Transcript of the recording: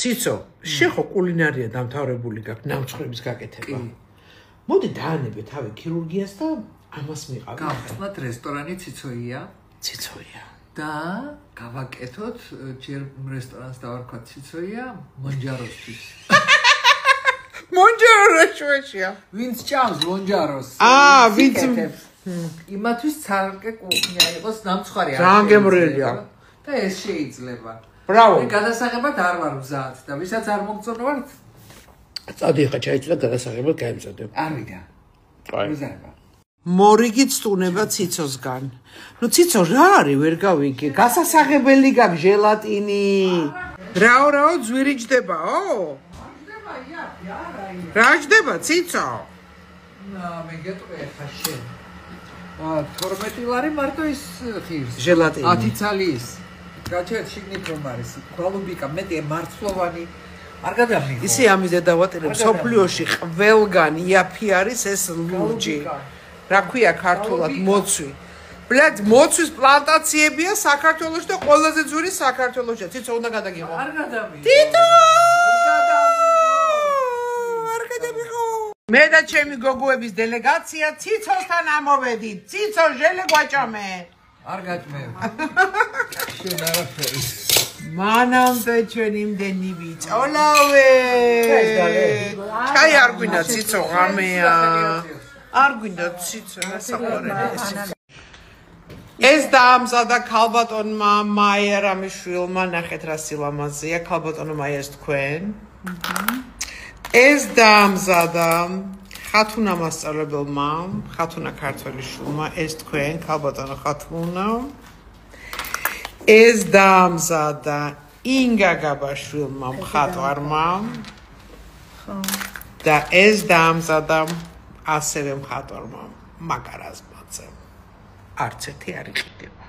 ციცო, შეხო კულინარია დამთავრებული გაქვს ნამცხრების გაკეთება. მოდი დაანებე თავი ქირურგიას და ამას მიყავი. გავხსნათ რესტორანი ციცოია. ციცოია. და გავაკეთოთ ჯერ რესტორანს დავარქვათ ციცოია მონჯაროსთვის. მონჯარო რაშვეშია. ვინც ჭამს მონჯაროს. ვინც იმათვის ცალკე კუხნია იყოს ნამცხვარი არ ძალიან გემრიელია. და ეს შეიძლება. ბრავო. გადასაღებად არ ვარ მზად და ვისაც არ მოგწონებთ წადი ხა ჩაიწვა გადასაღებად გაემწოდებ. არ ვიდა. მზაება. მორიგი წუნება ციცოსგან. ნუ ციცო რა არის ვერ გავიგე. გასასაღებელი გაქვს ჟელატინი. რაო ძვირი ჯდებაო? რა ჯდება ციცო? მე გეტყვი ხა შენ. 12 ლარი მარტო ის ხირს. ჟელატინი. 10 ცალის. გაჩერდ შიგნით რომ არის. გვალუბიკა მეტი მარცვლოვანი არ გადამიღო. ისე ამის დავატირებ სოფლიოში ყველგან იაფი არის ეს ლურჯი. რა ქვია ქართულად მოცვი. ბლად მოცვის პლანტაციებია საქართველოში და ყველაზე ძვირი საქართველოშია. ციცო უნდა გადაგიღო. არ გადამიღო. თითო! არ გადამიღო. მე და ჩემი გოგოების დელეგაცია ციცოსთან ამოვედით. ციცო ჟელე გვაჭამე. არ გაჭმევ. შენ არაფერი. მანამდე ჩვენ იმდენი ვიწოლავე. ჩაი არ გვინდა ციცო ღამეა. არ გვინდა ციცო საყვარელი. ეს დაამზადა ქალბატონმა მაიერამიშვილმა ნახეთ რა სილამაზეა ქალბატონო მაიერს თქვენ. ეს დაამზადა ხათუნა მასწავლებელმა, ხათუნა ქართველიშვილმა, ეს თქვენ ქალბატონო ხათუნა. ეს დაამზადა ინგა გაბაშვილმა მხატვარმა. და ეს დაამზადა ასევე მხატვარმა მაგარაზ მაცემ. არც ერთი არ იყიდება.